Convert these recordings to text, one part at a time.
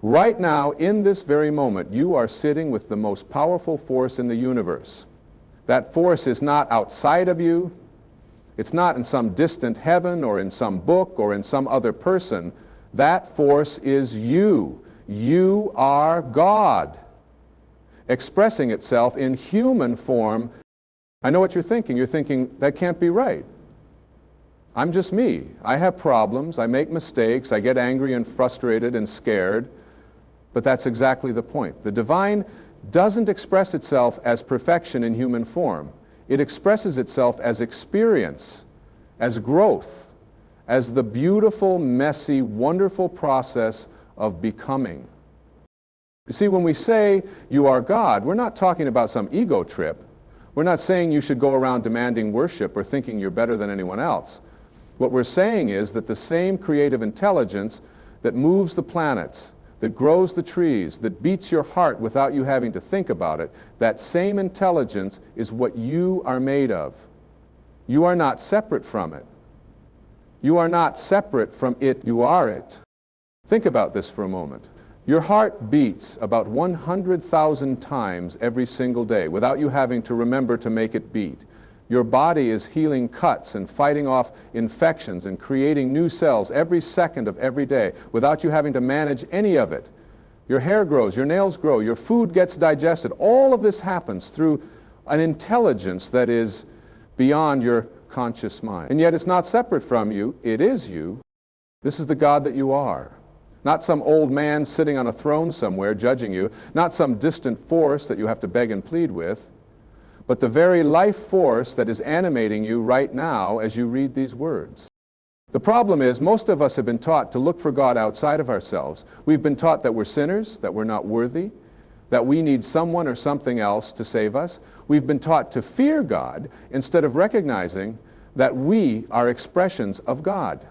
Right now, in this very moment, you are sitting with the most powerful force in the universe. That force is not outside of you. It's not in some distant heaven or in some book or in some other person. That force is you. You are God, expressing itself in human form. I know what you're thinking. You're thinking, that can't be right. I'm just me. I have problems. I make mistakes. I get angry and frustrated and scared. But that's exactly the point. The divine doesn't express itself as perfection in human form. It expresses itself as experience, as growth, as the beautiful, messy, wonderful process of becoming. You see, when we say you are God, we're not talking about some ego trip. We're not saying you should go around demanding worship or thinking you're better than anyone else. What we're saying is that the same creative intelligence that moves the planets, that grows the trees, that beats your heart without you having to think about it, that same intelligence is what you are made of. You are not separate from it. You are not separate from it. You are it. Think about this for a moment. Your heart beats about 100,000 times every single day without you having to remember to make it beat. Your body is healing cuts and fighting off infections and creating new cells every second of every day without you having to manage any of it. Your hair grows, your nails grow, your food gets digested. All of this happens through an intelligence that is beyond your conscious mind. And yet it's not separate from you. It is you. This is the God that you are. Not some old man sitting on a throne somewhere judging you. Not some distant force that you have to beg and plead with. But the very life force that is animating you right now as you read these words. The problem is most of us have been taught to look for God outside of ourselves. We've been taught that we're sinners, that we're not worthy, that we need someone or something else to save us. We've been taught to fear God instead of recognizing that we are expressions of God.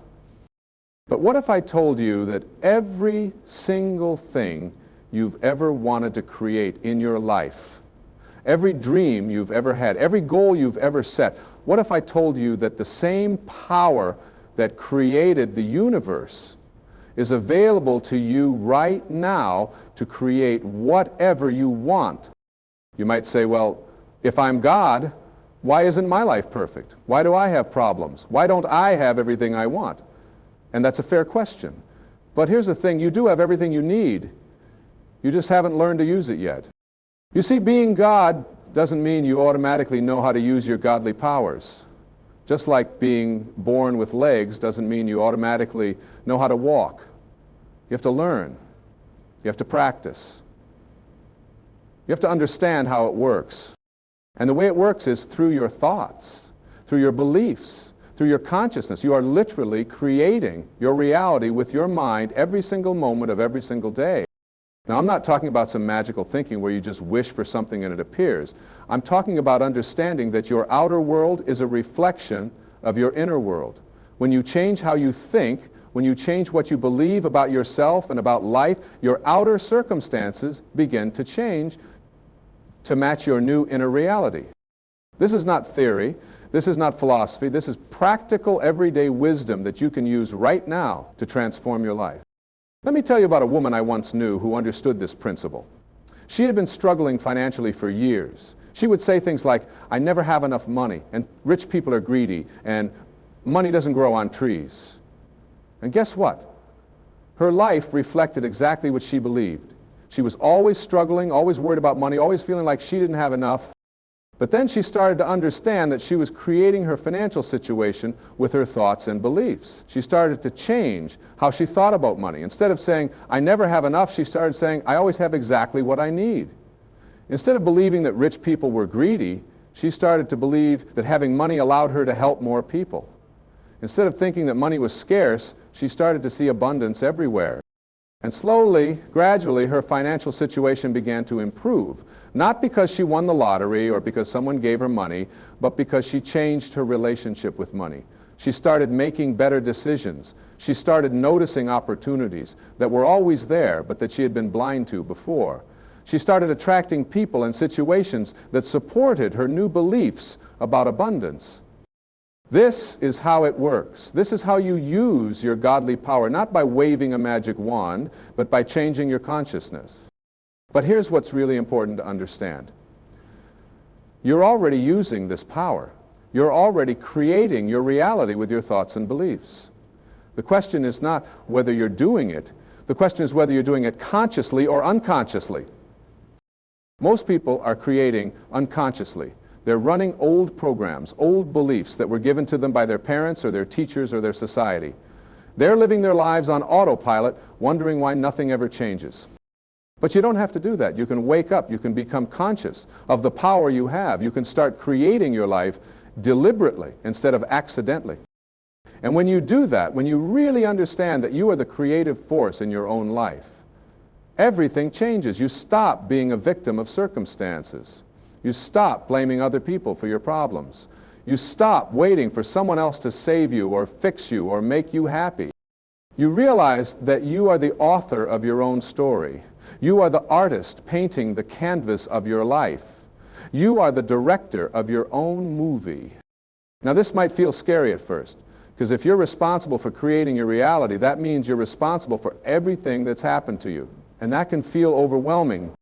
But what if I told you that every single thing you've ever wanted to create in your life, every dream you've ever had, every goal you've ever set, what if I told you that the same power that created the universe is available to you right now to create whatever you want? You might say, well, if I'm God, why isn't my life perfect? Why do I have problems? Why don't I have everything I want? And that's a fair question. But here's the thing, you do have everything you need. You just haven't learned to use it yet. You see, being God doesn't mean you automatically know how to use your godly powers. Just like being born with legs doesn't mean you automatically know how to walk. You have to learn. You have to practice. You have to understand how it works. And the way it works is through your thoughts, through your beliefs, through your consciousness. You are literally creating your reality with your mind every single moment of every single day. Now, I'm not talking about some magical thinking where you just wish for something and it appears. I'm talking about understanding that your outer world is a reflection of your inner world. When you change how you think, when you change what you believe about yourself and about life, your outer circumstances begin to change to match your new inner reality. This is not theory. This is not philosophy. This is practical, everyday wisdom that you can use right now to transform your life. Let me tell you about a woman I once knew who understood this principle. She had been struggling financially for years. She would say things like, I never have enough money, and rich people are greedy, and money doesn't grow on trees. And guess what? Her life reflected exactly what she believed. She was always struggling, always worried about money, always feeling like she didn't have enough. But then she started to understand that she was creating her financial situation with her thoughts and beliefs. She started to change how she thought about money. Instead of saying, I never have enough, she started saying, I always have exactly what I need. Instead of believing that rich people were greedy, she started to believe that having money allowed her to help more people. Instead of thinking that money was scarce, she started to see abundance everywhere. And slowly, gradually, her financial situation began to improve. Not because she won the lottery or because someone gave her money, but because she changed her relationship with money. She started making better decisions. She started noticing opportunities that were always there, but that she had been blind to before. She started attracting people and situations that supported her new beliefs about abundance. This is how it works. This is how you use your godly power, not by waving a magic wand, but by changing your consciousness. But here's what's really important to understand. You're already using this power. You're already creating your reality with your thoughts and beliefs. The question is not whether you're doing it. The question is whether you're doing it consciously or unconsciously. Most people are creating unconsciously. They're running old programs, old beliefs that were given to them by their parents or their teachers or their society. They're living their lives on autopilot, wondering why nothing ever changes. But you don't have to do that. You can wake up. You can become conscious of the power you have. You can start creating your life deliberately instead of accidentally. And when you do that, when you really understand that you are the creative force in your own life, everything changes. You stop being a victim of circumstances. You stop blaming other people for your problems. You stop waiting for someone else to save you or fix you or make you happy. You realize that you are the author of your own story. You are the artist painting the canvas of your life. You are the director of your own movie. Now this might feel scary at first, because if you're responsible for creating your reality, that means you're responsible for everything that's happened to you. And that can feel overwhelming.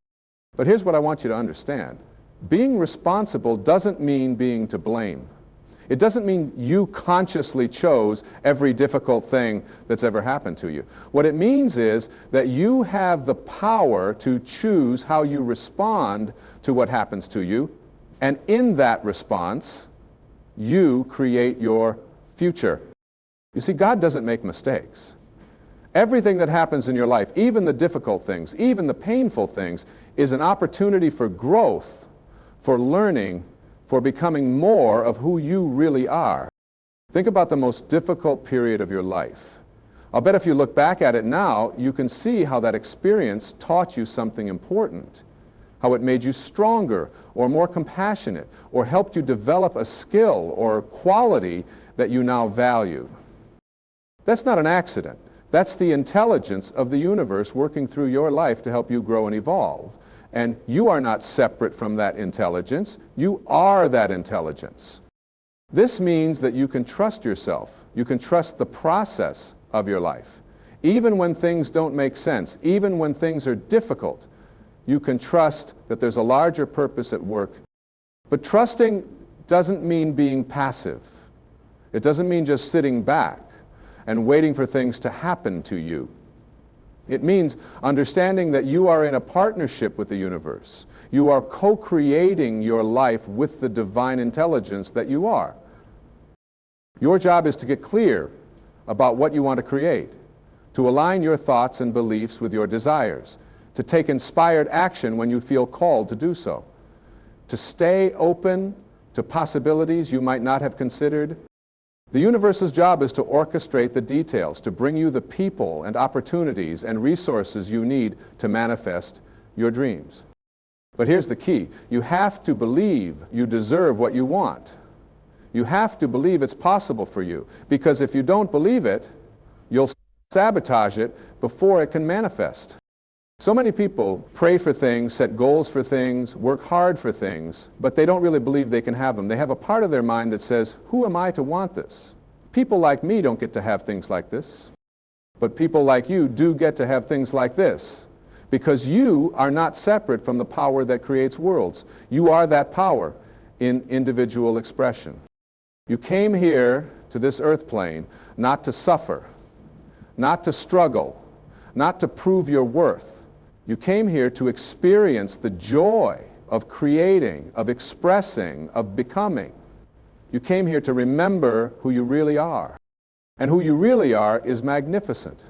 But here's what I want you to understand. Being responsible doesn't mean being to blame. It doesn't mean you consciously chose every difficult thing that's ever happened to you. What it means is that you have the power to choose how you respond to what happens to you, and in that response, you create your future. You see, God doesn't make mistakes. Everything that happens in your life, even the difficult things, even the painful things, is an opportunity for growth, for learning, for becoming more of who you really are. Think about the most difficult period of your life. I'll bet if you look back at it now, you can see how that experience taught you something important, how it made you stronger or more compassionate, or helped you develop a skill or quality that you now value. That's not an accident. That's the intelligence of the universe working through your life to help you grow and evolve. And you are not separate from that intelligence. You are that intelligence. This means that you can trust yourself. You can trust the process of your life. Even when things don't make sense, even when things are difficult, you can trust that there's a larger purpose at work. But trusting doesn't mean being passive. It doesn't mean just sitting back and waiting for things to happen to you. It means understanding that you are in a partnership with the universe. You are co-creating your life with the divine intelligence that you are. Your job is to get clear about what you want to create, to align your thoughts and beliefs with your desires, to take inspired action when you feel called to do so, to stay open to possibilities you might not have considered. The universe's job is to orchestrate the details, to bring you the people and opportunities and resources you need to manifest your dreams. But here's the key. You have to believe you deserve what you want. You have to believe it's possible for you, because if you don't believe it, you'll sabotage it before it can manifest. So many people pray for things, set goals for things, work hard for things, but they don't really believe they can have them. They have a part of their mind that says, who am I to want this? People like me don't get to have things like this. But people like you do get to have things like this, because you are not separate from the power that creates worlds. You are that power in individual expression. You came here to this earth plane not to suffer, not to struggle, not to prove your worth. You came here to experience the joy of creating, of expressing, of becoming. You came here to remember who you really are. And who you really are is magnificent.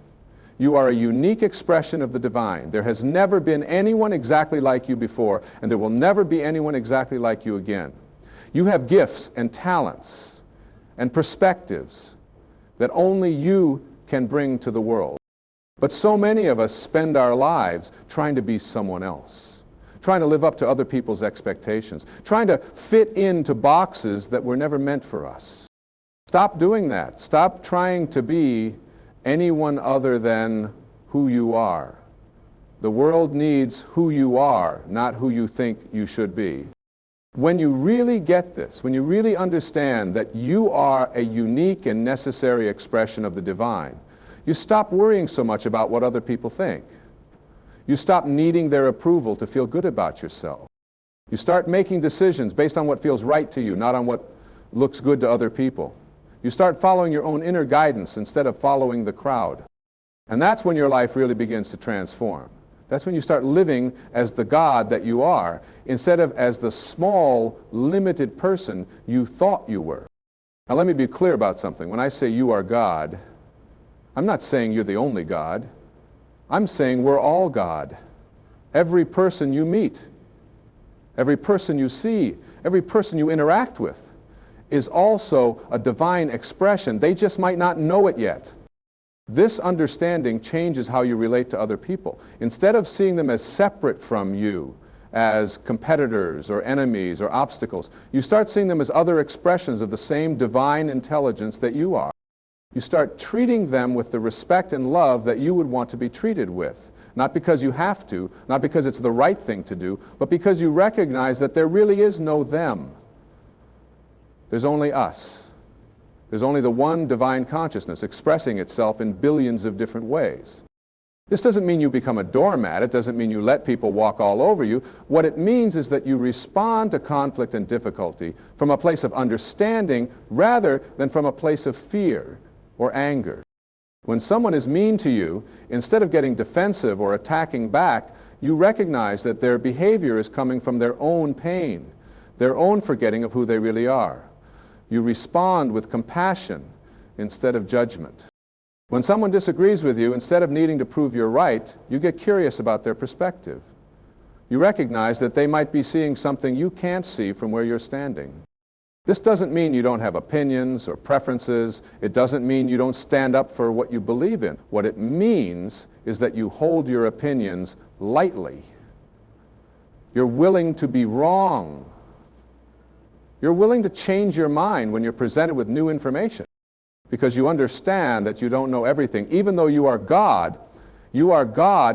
You are a unique expression of the divine. There has never been anyone exactly like you before, and there will never be anyone exactly like you again. You have gifts and talents and perspectives that only you can bring to the world. But so many of us spend our lives trying to be someone else, trying to live up to other people's expectations, trying to fit into boxes that were never meant for us. Stop doing that. Stop trying to be anyone other than who you are. The world needs who you are, not who you think you should be. When you really get this, when you really understand that you are a unique and necessary expression of the divine, you stop worrying so much about what other people think. You stop needing their approval to feel good about yourself. You start making decisions based on what feels right to you, not on what looks good to other people. You start following your own inner guidance instead of following the crowd. And that's when your life really begins to transform. That's when you start living as the God that you are, instead of as the small, limited person you thought you were. Now let me be clear about something. When I say you are God, I'm not saying you're the only God. I'm saying we're all God. Every person you meet, every person you see, every person you interact with is also a divine expression. They just might not know it yet. This understanding changes how you relate to other people. Instead of seeing them as separate from you, as competitors or enemies or obstacles, you start seeing them as other expressions of the same divine intelligence that you are. You start treating them with the respect and love that you would want to be treated with. Not because you have to, not because it's the right thing to do, but because you recognize that there really is no them. There's only us. There's only the one divine consciousness expressing itself in billions of different ways. This doesn't mean you become a doormat. It doesn't mean you let people walk all over you. What it means is that you respond to conflict and difficulty from a place of understanding rather than from a place of fear or anger. When someone is mean to you, instead of getting defensive or attacking back, you recognize that their behavior is coming from their own pain, their own forgetting of who they really are. You respond with compassion instead of judgment. When someone disagrees with you, instead of needing to prove you're right, you get curious about their perspective. You recognize that they might be seeing something you can't see from where you're standing. This doesn't mean you don't have opinions or preferences. It doesn't mean you don't stand up for what you believe in. What it means is that you hold your opinions lightly. You're willing to be wrong. You're willing to change your mind when you're presented with new information because you understand that you don't know everything. Even though you are God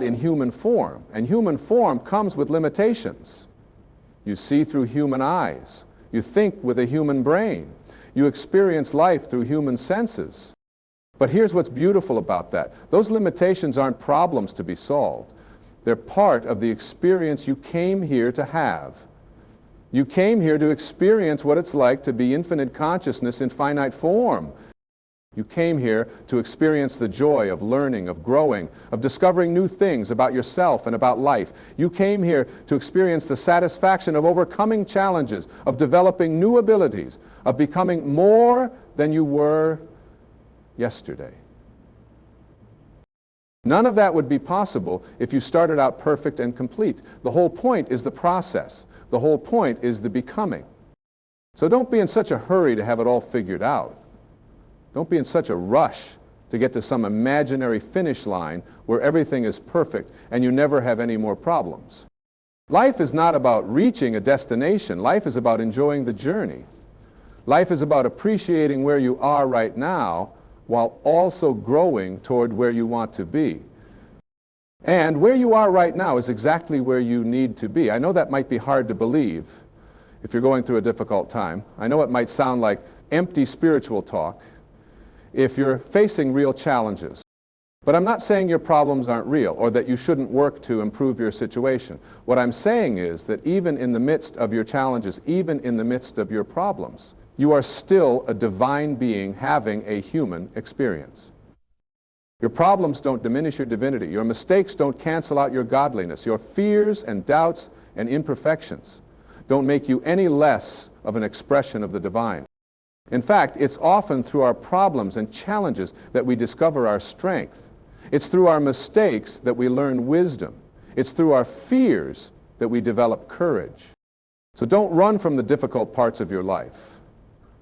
in human form, and human form comes with limitations. You see through human eyes. You think with a human brain. You experience life through human senses. But here's what's beautiful about that. Those limitations aren't problems to be solved. They're part of the experience you came here to have. You came here to experience what it's like to be infinite consciousness in finite form. You came here to experience the joy of learning, of growing, of discovering new things about yourself and about life. You came here to experience the satisfaction of overcoming challenges, of developing new abilities, of becoming more than you were yesterday. None of that would be possible if you started out perfect and complete. The whole point is the process. The whole point is the becoming. So don't be in such a hurry to have it all figured out. Don't be in such a rush to get to some imaginary finish line where everything is perfect and you never have any more problems. Life is not about reaching a destination. Life is about enjoying the journey. Life is about appreciating where you are right now while also growing toward where you want to be. And where you are right now is exactly where you need to be. I know that might be hard to believe if you're going through a difficult time. I know it might sound like empty spiritual talk if you're facing real challenges. But I'm not saying your problems aren't real or that you shouldn't work to improve your situation. What I'm saying is that even in the midst of your challenges, even in the midst of your problems, you are still a divine being having a human experience. Your problems don't diminish your divinity. Your mistakes don't cancel out your godliness. Your fears and doubts and imperfections don't make you any less of an expression of the divine. In fact, it's often through our problems and challenges that we discover our strength. It's through our mistakes that we learn wisdom. It's through our fears that we develop courage. So don't run from the difficult parts of your life.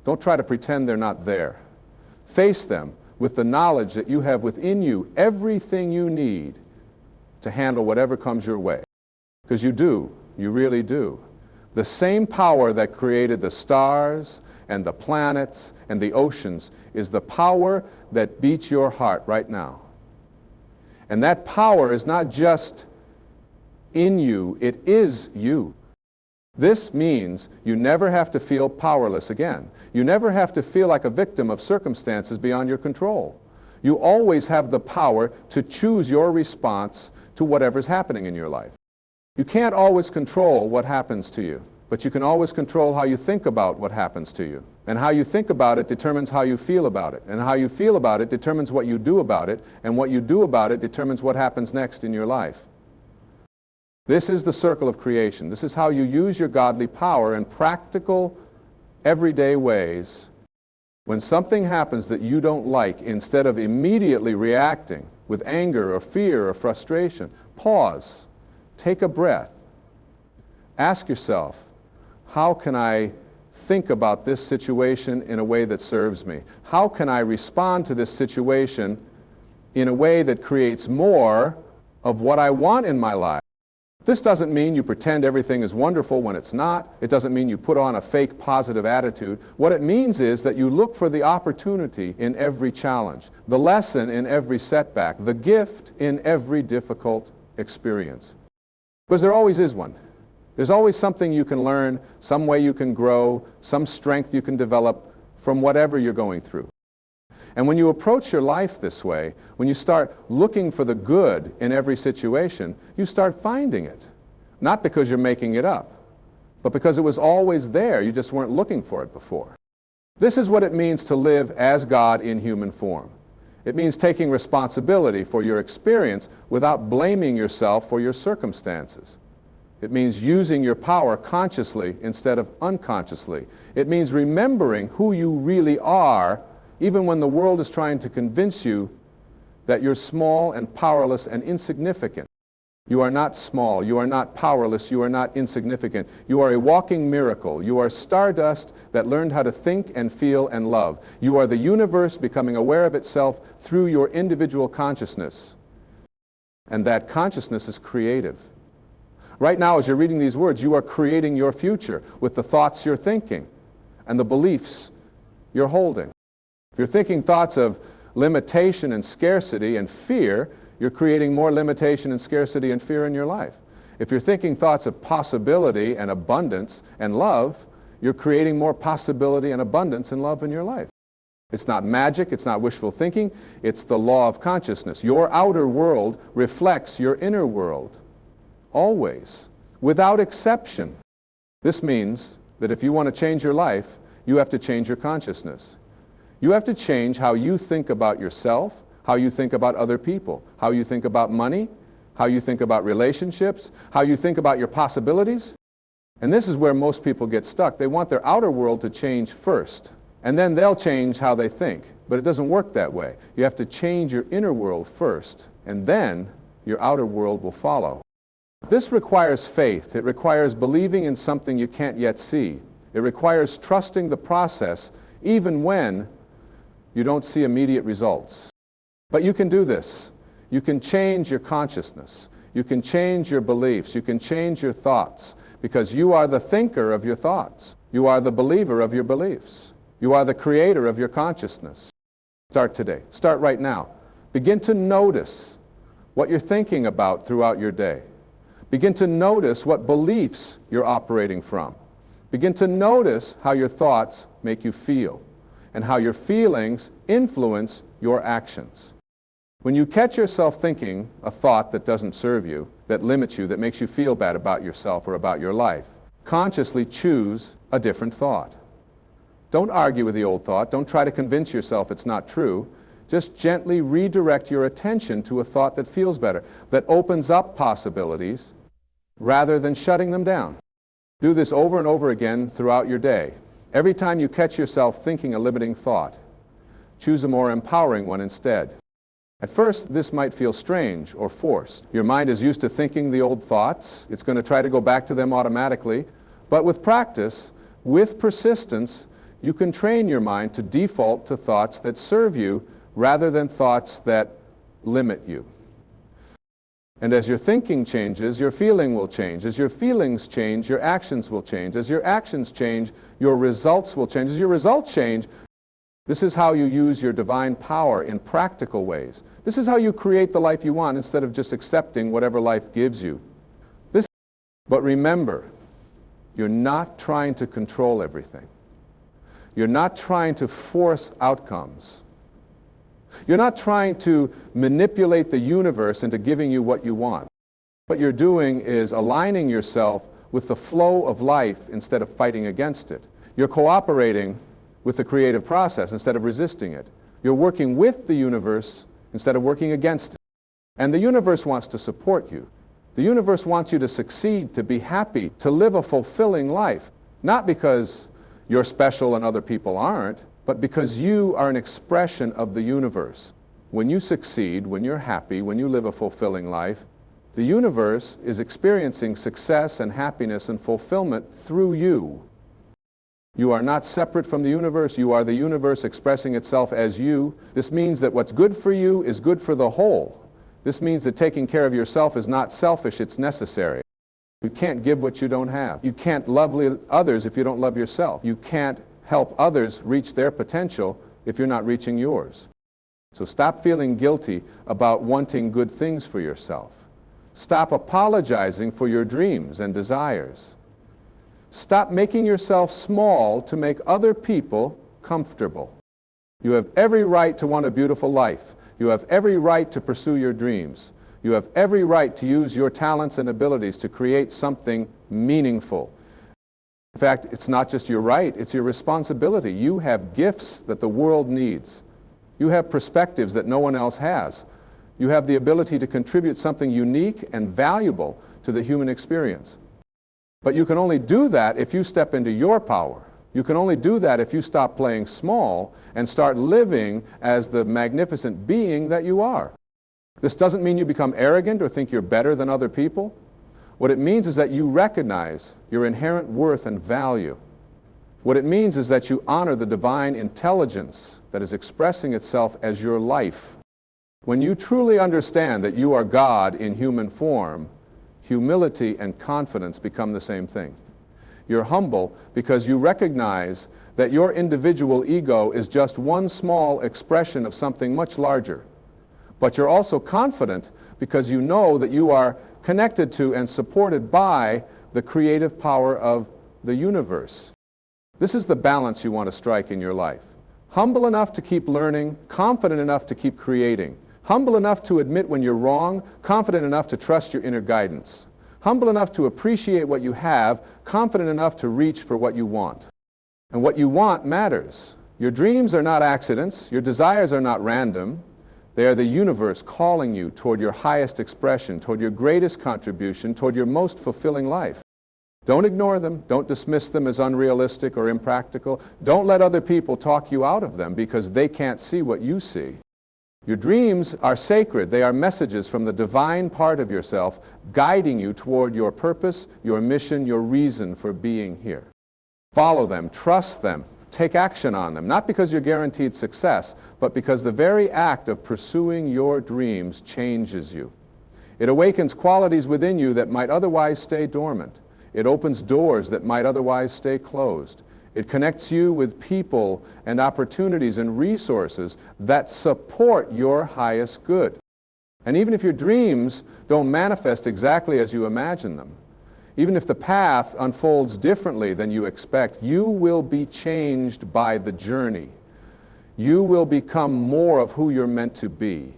Don't try to pretend they're not there. Face them with the knowledge that you have within you everything you need to handle whatever comes your way. Because you do, you really do. The same power that created the stars and the planets and the oceans is the power that beats your heart right now. And that power is not just in you, it is you. This means you never have to feel powerless again. You never have to feel like a victim of circumstances beyond your control. You always have the power to choose your response to whatever's happening in your life. You can't always control what happens to you, but you can always control how you think about what happens to you. And how you think about it determines how you feel about it. And how you feel about it determines what you do about it. And what you do about it determines what happens next in your life. This is the circle of creation. This is how you use your godly power in practical, everyday ways. When something happens that you don't like, instead of immediately reacting with anger or fear or frustration, pause, take a breath, ask yourself, how can I think about this situation in a way that serves me? How can I respond to this situation in a way that creates more of what I want in my life? This doesn't mean you pretend everything is wonderful when it's not. It doesn't mean you put on a fake positive attitude. What it means is that you look for the opportunity in every challenge, the lesson in every setback, the gift in every difficult experience. Because there always is one. There's always something you can learn, some way you can grow, some strength you can develop from whatever you're going through. And when you approach your life this way, when you start looking for the good in every situation, you start finding it. Not because you're making it up, but because it was always there. You just weren't looking for it before. This is what it means to live as God in human form. It means taking responsibility for your experience without blaming yourself for your circumstances. It means using your power consciously instead of unconsciously. It means remembering who you really are, even when the world is trying to convince you that you're small and powerless and insignificant. You are not small, you are not powerless, you are not insignificant. You are a walking miracle. You are stardust that learned how to think and feel and love. You are the universe becoming aware of itself through your individual consciousness. And that consciousness is creative. Right now, as you're reading these words, you are creating your future with the thoughts you're thinking and the beliefs you're holding. If you're thinking thoughts of limitation and scarcity and fear, you're creating more limitation and scarcity and fear in your life. If you're thinking thoughts of possibility and abundance and love, you're creating more possibility and abundance and love in your life. It's not magic, it's not wishful thinking, it's the law of consciousness. Your outer world reflects your inner world. Always, without exception. This means that if you want to change your life, you have to change your consciousness. You have to change how you think about yourself, how you think about other people, how you think about money, how you think about relationships, how you think about your possibilities. And this is where most people get stuck. They want their outer world to change first, and then they'll change how they think. But it doesn't work that way. You have to change your inner world first, and then your outer world will follow. This requires faith. It requires believing in something you can't yet see. It requires trusting the process even when you don't see immediate results. But you can do this. You can change your consciousness. You can change your beliefs. You can change your thoughts because you are the thinker of your thoughts. You are the believer of your beliefs. You are the creator of your consciousness. Start today. Start right now. Begin to notice what you're thinking about throughout your day. Begin to notice what beliefs you're operating from. Begin to notice how your thoughts make you feel and how your feelings influence your actions. When you catch yourself thinking a thought that doesn't serve you, that limits you, that makes you feel bad about yourself or about your life, consciously choose a different thought. Don't argue with the old thought. Don't try to convince yourself it's not true. Just gently redirect your attention to a thought that feels better, that opens up possibilities, rather than shutting them down. Do this over and over again throughout your day. Every time you catch yourself thinking a limiting thought, choose a more empowering one instead. At first, this might feel strange or forced. Your mind is used to thinking the old thoughts. It's going to try to go back to them automatically. But with practice, with persistence, you can train your mind to default to thoughts that serve you rather than thoughts that limit you. And as your thinking changes, your feeling will change. As your feelings change, your actions will change. As your actions change, your results will change. As your results change, this is how you use your divine power in practical ways. This is how you create the life you want instead of just accepting whatever life gives you. But remember, You're not trying to control everything. You're not trying to force outcomes. You're not trying to manipulate the universe into giving you what you want. What you're doing is aligning yourself with the flow of life instead of fighting against it. You're cooperating with the creative process instead of resisting it. You're working with the universe instead of working against it. And the universe wants to support you. The universe wants you to succeed, to be happy, to live a fulfilling life. Not because you're special and other people aren't, but because you are an expression of the universe. When you succeed, when you're happy, when you live a fulfilling life, the universe is experiencing success and happiness and fulfillment through you. You are not separate from the universe. You are the universe expressing itself as you. This means that what's good for you is good for the whole. This means that taking care of yourself is not selfish, it's necessary. You can't give what you don't have. You can't love others if you don't love yourself. You can't help others reach their potential if you're not reaching yours. So stop feeling guilty about wanting good things for yourself. Stop apologizing for your dreams and desires. Stop making yourself small to make other people comfortable. You have every right to want a beautiful life. You have every right to pursue your dreams. You have every right to use your talents and abilities to create something meaningful. In fact, it's not just your right, it's your responsibility. You have gifts that the world needs. You have perspectives that no one else has. You have the ability to contribute something unique and valuable to the human experience. But you can only do that if you step into your power. You can only do that if you stop playing small and start living as the magnificent being that you are. This doesn't mean you become arrogant or think you're better than other people. What it means is that you recognize your inherent worth and value. What it means is that you honor the divine intelligence that is expressing itself as your life. When you truly understand that you are God in human form, humility and confidence become the same thing. You're humble because you recognize that your individual ego is just one small expression of something much larger. But you're also confident because you know that you are connected to and supported by the creative power of the universe. This is the balance you want to strike in your life. Humble enough to keep learning, confident enough to keep creating. Humble enough to admit when you're wrong, confident enough to trust your inner guidance. Humble enough to appreciate what you have, confident enough to reach for what you want. And what you want matters. Your dreams are not accidents. Your desires are not random. They are the universe calling you toward your highest expression, toward your greatest contribution, toward your most fulfilling life. Don't ignore them. Don't dismiss them as unrealistic or impractical. Don't let other people talk you out of them because they can't see what you see. Your dreams are sacred. They are messages from the divine part of yourself guiding you toward your purpose, your mission, your reason for being here. Follow them, trust them, take action on them, not because you're guaranteed success, but because the very act of pursuing your dreams changes you. It awakens qualities within you that might otherwise stay dormant. It opens doors that might otherwise stay closed. It connects you with people and opportunities and resources that support your highest good. And even if your dreams don't manifest exactly as you imagine them, even if the path unfolds differently than you expect, you will be changed by the journey. You will become more of who you're meant to be.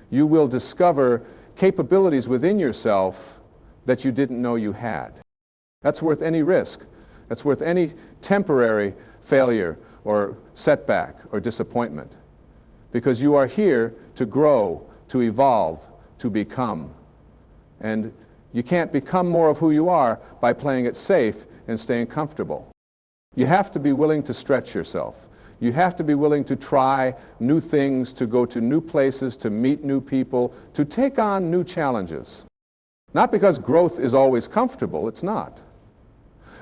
You will discover capabilities within yourself that you didn't know you had. That's worth any risk. That's worth any temporary failure or setback or disappointment. Because you are here to grow, to evolve, to become. And you can't become more of who you are by playing it safe and staying comfortable. You have to be willing to stretch yourself. You have to be willing to try new things, to go to new places, to meet new people, to take on new challenges. Not because growth is always comfortable, it's not.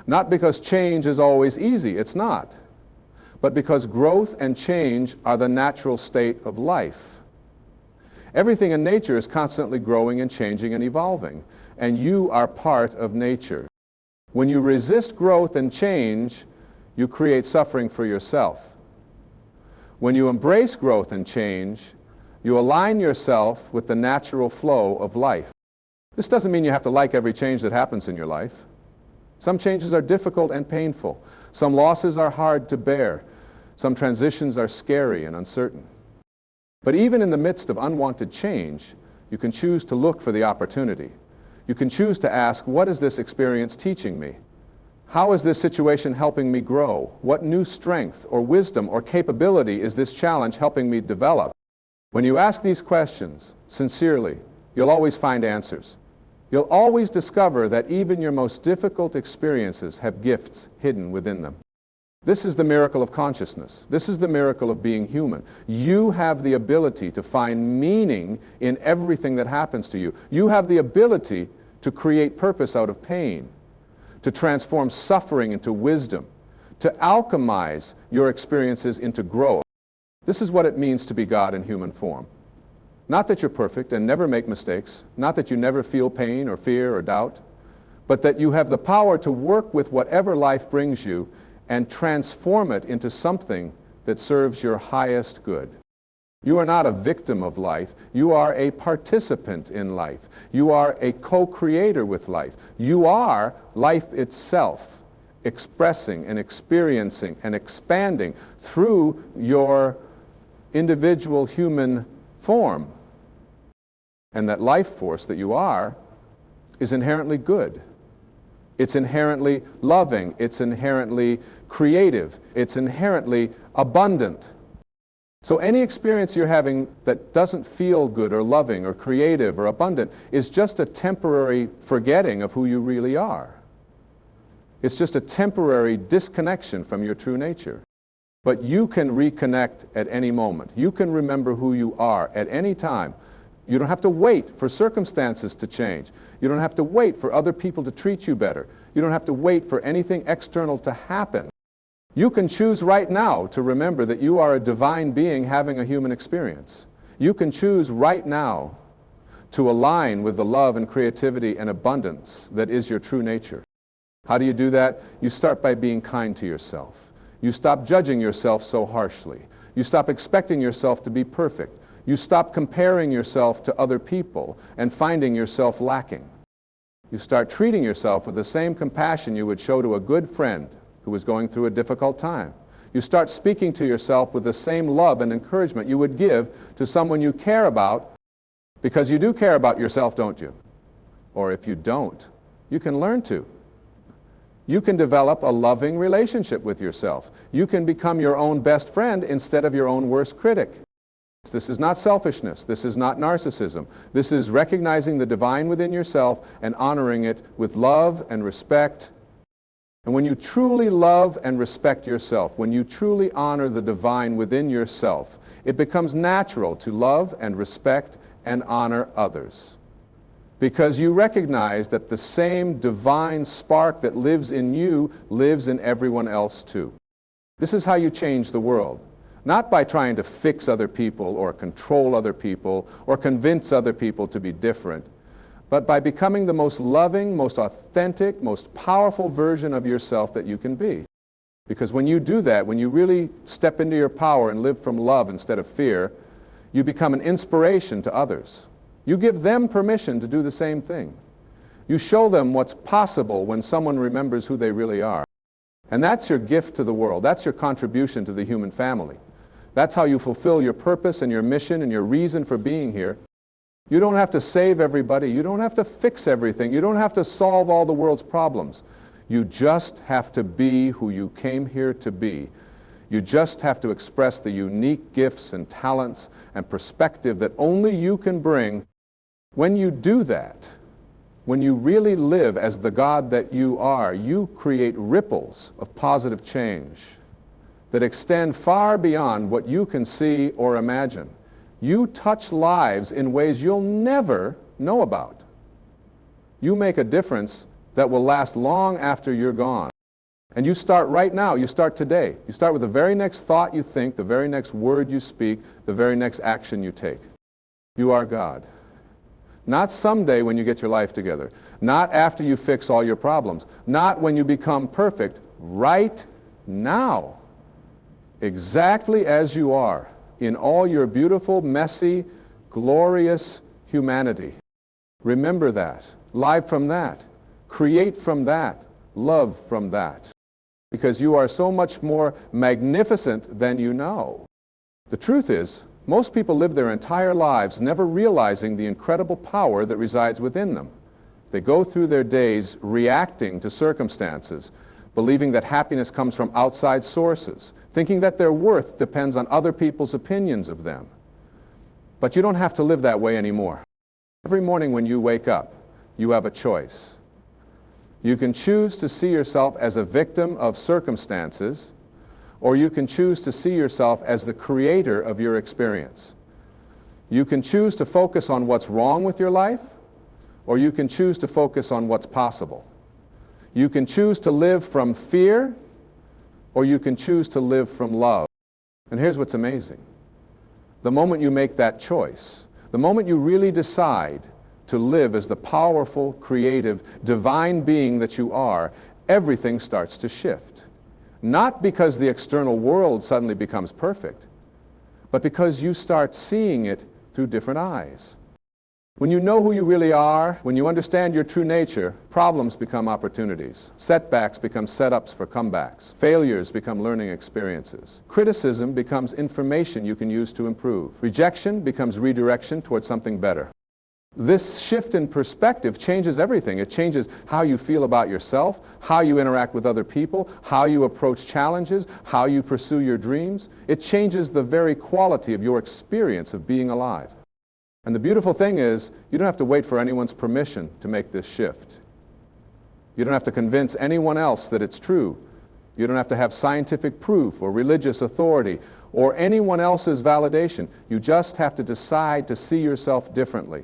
Not because change is always easy, it's not. But because growth and change are the natural state of life. Everything in nature is constantly growing and changing and evolving, and you are part of nature. When you resist growth and change, you create suffering for yourself. When you embrace growth and change, you align yourself with the natural flow of life. This doesn't mean you have to like every change that happens in your life. Some changes are difficult and painful. Some losses are hard to bear. Some transitions are scary and uncertain. But even in the midst of unwanted change, you can choose to look for the opportunity. You can choose to ask, what is this experience teaching me? How is this situation helping me grow? What new strength or wisdom or capability is this challenge helping me develop? When you ask these questions sincerely, you'll always find answers. You'll always discover that even your most difficult experiences have gifts hidden within them. This is the miracle of consciousness. This is the miracle of being human. You have the ability to find meaning in everything that happens to you. You have the ability to create purpose out of pain, to transform suffering into wisdom, to alchemize your experiences into growth. This is what it means to be God in human form. Not that you're perfect and never make mistakes, not that you never feel pain or fear or doubt, but that you have the power to work with whatever life brings you and transform it into something that serves your highest good. You are not a victim of life. You are a participant in life. You are a co-creator with life. You are life itself, expressing and experiencing and expanding through your individual human form. And that life force that you are is inherently good. It's inherently loving. It's inherently creative. It's inherently abundant. So any experience you're having that doesn't feel good or loving or creative or abundant is just a temporary forgetting of who you really are. It's just a temporary disconnection from your true nature. But you can reconnect at any moment. You can remember who you are at any time. You don't have to wait for circumstances to change. You don't have to wait for other people to treat you better. You don't have to wait for anything external to happen. You can choose right now to remember that you are a divine being having a human experience. You can choose right now to align with the love and creativity and abundance that is your true nature. How do you do that? You start by being kind to yourself. You stop judging yourself so harshly. You stop expecting yourself to be perfect. You stop comparing yourself to other people and finding yourself lacking. You start treating yourself with the same compassion you would show to a good friend who is going through a difficult time. You start speaking to yourself with the same love and encouragement you would give to someone you care about, because you do care about yourself, don't you? Or if you don't, you can learn to. You can develop a loving relationship with yourself. You can become your own best friend instead of your own worst critic. This is not selfishness. This is not narcissism. This is recognizing the divine within yourself and honoring it with love and respect. And when you truly love and respect yourself, when you truly honor the divine within yourself, it becomes natural to love and respect and honor others. Because you recognize that the same divine spark that lives in you lives in everyone else too. This is how you change the world. Not by trying to fix other people or control other people or convince other people to be different, but by becoming the most loving, most authentic, most powerful version of yourself that you can be. Because when you do that, when you really step into your power and live from love instead of fear, you become an inspiration to others. You give them permission to do the same thing. You show them what's possible when someone remembers who they really are. And that's your gift to the world. That's your contribution to the human family. That's how you fulfill your purpose and your mission and your reason for being here. You don't have to save everybody. You don't have to fix everything. You don't have to solve all the world's problems. You just have to be who you came here to be. You just have to express the unique gifts and talents and perspective that only you can bring. When you do that, when you really live as the God that you are, you create ripples of positive change that extend far beyond what you can see or imagine. You touch lives in ways you'll never know about. You make a difference that will last long after you're gone. And you start right now. You start today. You start with the very next thought you think, the very next word you speak, the very next action you take. You are God. Not someday when you get your life together. Not after you fix all your problems. Not when you become perfect. Right now. Exactly as you are, in all your beautiful, messy, glorious humanity. Remember that. Live from that. Create from that. love from that, because you are so much more magnificent than you know. The truth is, most people live their entire lives never realizing the incredible power that resides within them. They go through their days reacting to circumstances, believing that happiness comes from outside sources, thinking that their worth depends on other people's opinions of them. But you don't have to live that way anymore. Every morning when you wake up, you have a choice. You can choose to see yourself as a victim of circumstances, or you can choose to see yourself as the creator of your experience. You can choose to focus on what's wrong with your life, or you can choose to focus on what's possible. You can choose to live from fear, or you can choose to live from love. And here's what's amazing. The moment you make that choice, the moment you really decide to live as the powerful, creative, divine being that you are, everything starts to shift. Not because the external world suddenly becomes perfect, but because you start seeing it through different eyes. When you know who you really are, when you understand your true nature, problems become opportunities. Setbacks become setups for comebacks. Failures become learning experiences. Criticism becomes information you can use to improve. Rejection becomes redirection towards something better. This shift in perspective changes everything. It changes how you feel about yourself, how you interact with other people, how you approach challenges, how you pursue your dreams. It changes the very quality of your experience of being alive. And the beautiful thing is, you don't have to wait for anyone's permission to make this shift. You don't have to convince anyone else that it's true. You don't have to have scientific proof or religious authority or anyone else's validation. You just have to decide to see yourself differently.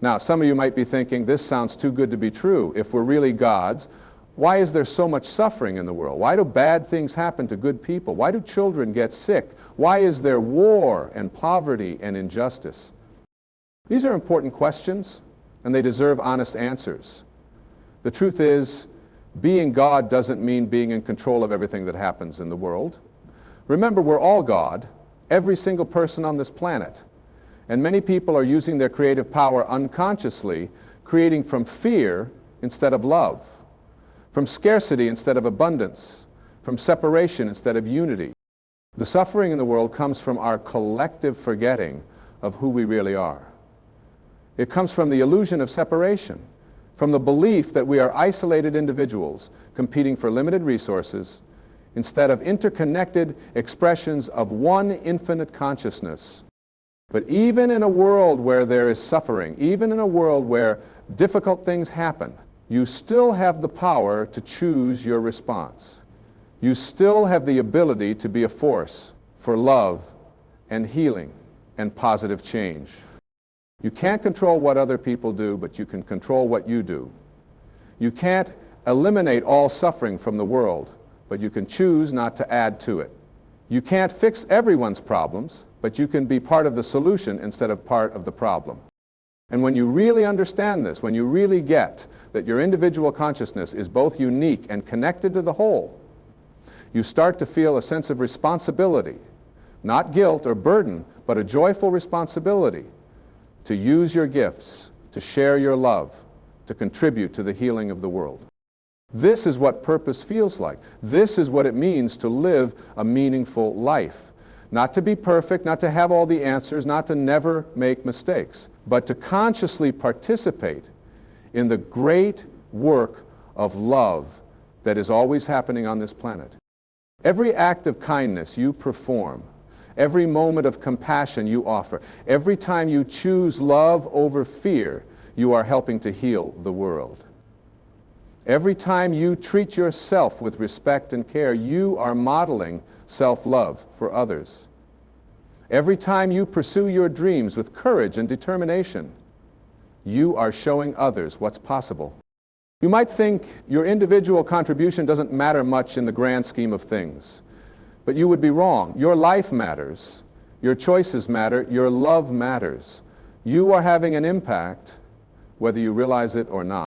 Now, some of you might be thinking, this sounds too good to be true. If we're really God's, why is there so much suffering in the world? Why do bad things happen to good people? Why do children get sick? Why is there war and poverty and injustice? These are important questions, and they deserve honest answers. The truth is, being God doesn't mean being in control of everything that happens in the world. Remember, we're all God, every single person on this planet. And many people are using their creative power unconsciously, creating from fear instead of love, from scarcity instead of abundance, from separation instead of unity. The suffering in the world comes from our collective forgetting of who we really are. It comes from the illusion of separation, from the belief that we are isolated individuals competing for limited resources instead of interconnected expressions of one infinite consciousness. But even in a world where there is suffering, even in a world where difficult things happen, you still have the power to choose your response. You still have the ability to be a force for love and healing and positive change. You can't control what other people do, but you can control what you do. You can't eliminate all suffering from the world, but you can choose not to add to it. You can't fix everyone's problems, but you can be part of the solution instead of part of the problem. And when you really understand this, when you really get that your individual consciousness is both unique and connected to the whole, you start to feel a sense of responsibility, not guilt or burden, but a joyful responsibility to use your gifts, to share your love, to contribute to the healing of the world. This is what purpose feels like. This is what it means to live a meaningful life. Not to be perfect, not to have all the answers, not to never make mistakes, but to consciously participate in the great work of love that is always happening on this planet. Every act of kindness you perform, every moment of compassion you offer, every time you choose love over fear, you are helping to heal the world. Every time you treat yourself with respect and care, you are modeling self-love for others. Every time you pursue your dreams with courage and determination, you are showing others what's possible. You might think your individual contribution doesn't matter much in the grand scheme of things, but you would be wrong. Your life matters, your choices matter, your love matters. You are having an impact whether you realize it or not.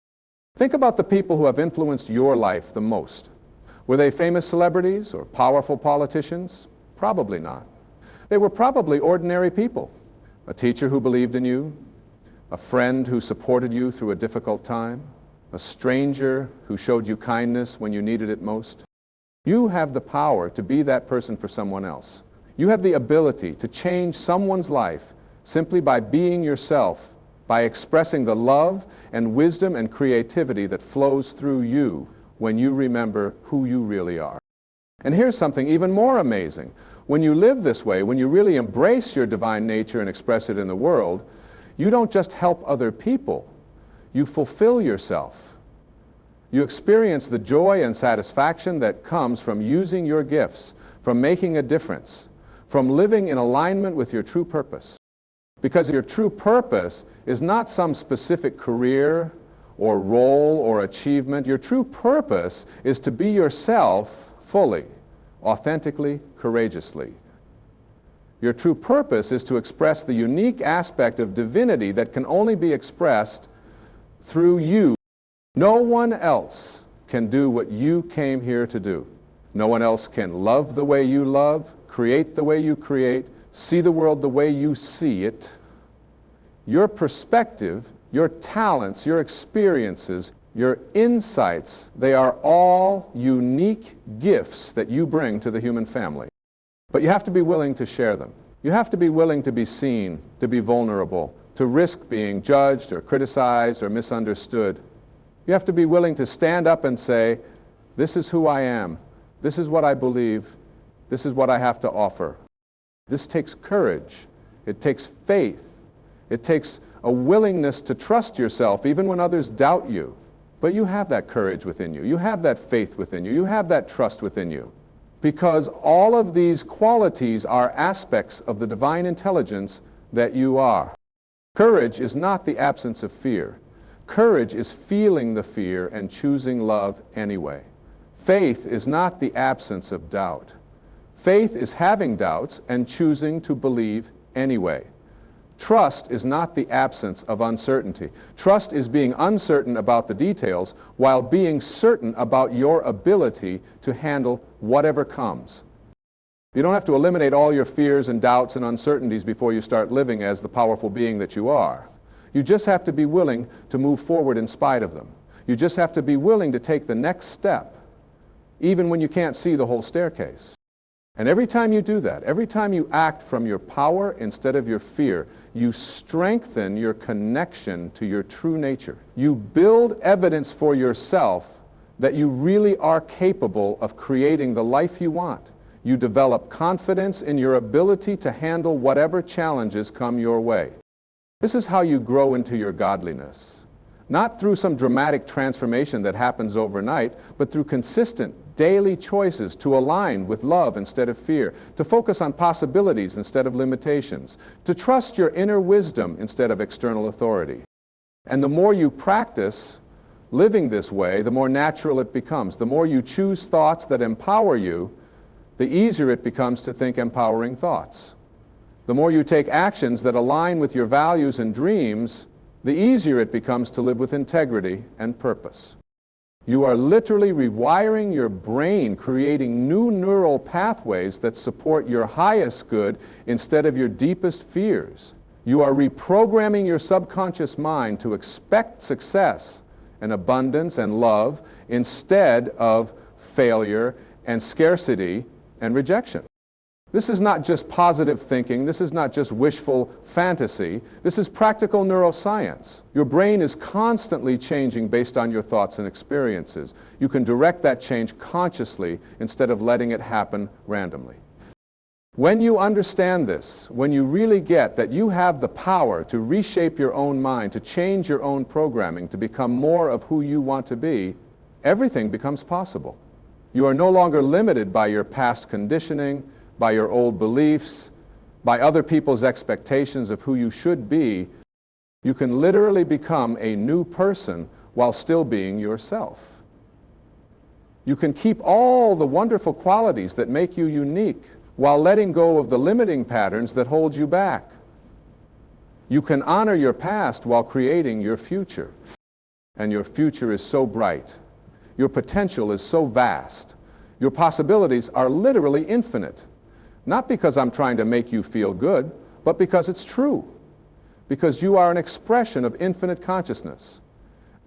Think about the people who have influenced your life the most. Were they famous celebrities or powerful politicians? Probably not. They were probably ordinary people. A teacher who believed in you, a friend who supported you through a difficult time, a stranger who showed you kindness when you needed it most. You have the power to be that person for someone else. You have the ability to change someone's life simply by being yourself, by expressing the love and wisdom and creativity that flows through you when you remember who you really are. And here's something even more amazing. When you live this way, when you really embrace your divine nature and express it in the world, you don't just help other people, you fulfill yourself. You experience the joy and satisfaction that comes from using your gifts, from making a difference, from living in alignment with your true purpose. Because your true purpose is not some specific career or role or achievement. Your true purpose is to be yourself fully, authentically, courageously. Your true purpose is to express the unique aspect of divinity that can only be expressed through you. No one else can do what you came here to do. No one else can love the way you love, create the way you create, see the world the way you see it. Your perspective, your talents, your experiences, your insights, they are all unique gifts that you bring to the human family. But you have to be willing to share them. You have to be willing to be seen, to be vulnerable, to risk being judged or criticized or misunderstood. You have to be willing to stand up and say, this is who I am, this is what I believe, this is what I have to offer. This takes courage. It takes faith. It takes a willingness to trust yourself even when others doubt you. But you have that courage within you. You have that faith within you. You have that trust within you. Because all of these qualities are aspects of the divine intelligence that you are. Courage is not the absence of fear. Courage is feeling the fear and choosing love anyway. Faith is not the absence of doubt. Faith is having doubts and choosing to believe anyway. Trust is not the absence of uncertainty. Trust is being uncertain about the details while being certain about your ability to handle whatever comes. You don't have to eliminate all your fears and doubts and uncertainties before you start living as the powerful being that you are. You just have to be willing to move forward in spite of them. You just have to be willing to take the next step, even when you can't see the whole staircase. And every time you do that, every time you act from your power instead of your fear, you strengthen your connection to your true nature. You build evidence for yourself that you really are capable of creating the life you want. You develop confidence in your ability to handle whatever challenges come your way. This is how you grow into your godliness. Not through some dramatic transformation that happens overnight, but through consistent daily choices to align with love instead of fear, to focus on possibilities instead of limitations, to trust your inner wisdom instead of external authority. And the more you practice living this way, the more natural it becomes. The more you choose thoughts that empower you, the easier it becomes to think empowering thoughts. The more you take actions that align with your values and dreams, the easier it becomes to live with integrity and purpose. You are literally rewiring your brain, creating new neural pathways that support your highest good instead of your deepest fears. You are reprogramming your subconscious mind to expect success and abundance and love instead of failure and scarcity and rejection. This is not just positive thinking. This is not just wishful fantasy. This is practical neuroscience. Your brain is constantly changing based on your thoughts and experiences. You can direct that change consciously instead of letting it happen randomly. When you understand this, when you really get that you have the power to reshape your own mind, to change your own programming, to become more of who you want to be, everything becomes possible. You are no longer limited by your past conditioning, by your old beliefs, by other people's expectations of who you should be. You can literally become a new person while still being yourself. You can keep all the wonderful qualities that make you unique while letting go of the limiting patterns that hold you back. You can honor your past while creating your future. And your future is so bright. Your potential is so vast. Your possibilities are literally infinite. Not because I'm trying to make you feel good, but because it's true. Because you are an expression of infinite consciousness.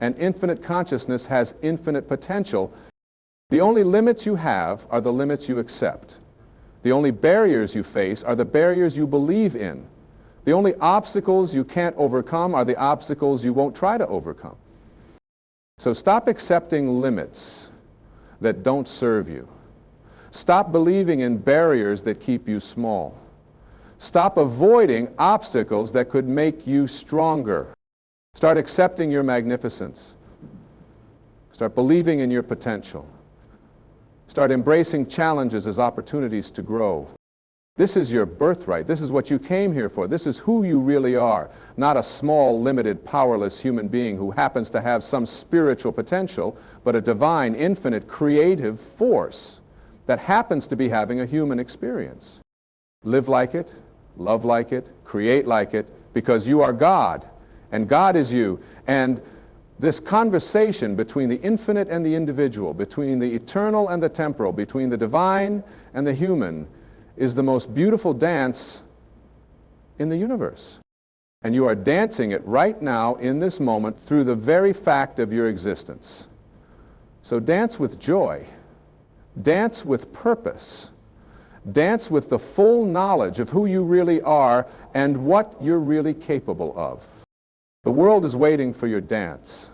and infinite consciousness has infinite potential. The only limits you have are the limits you accept. The only barriers you face are the barriers you believe in. The only obstacles you can't overcome are the obstacles you won't try to overcome. So stop accepting limits that don't serve you. Stop believing in barriers that keep you small. Stop avoiding obstacles that could make you stronger. Start accepting your magnificence. Start believing in your potential. Start embracing challenges as opportunities to grow. This is your birthright. This is what you came here for. This is who you really are, not a small, limited, powerless human being who happens to have some spiritual potential, but a divine, infinite, creative force that happens to be having a human experience. Live like it, love like it, create like it, because you are God, and God is you. And this conversation between the infinite and the individual, between the eternal and the temporal, between the divine and the human, is the most beautiful dance in the universe. And you are dancing it right now in this moment through the very fact of your existence. So dance with joy. Dance with purpose. Dance with the full knowledge of who you really are and what you're really capable of. The world is waiting for your dance.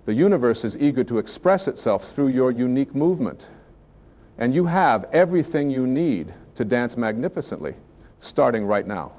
The universe is eager to express itself through your unique movement. And you have everything you need to dance magnificently, starting right now.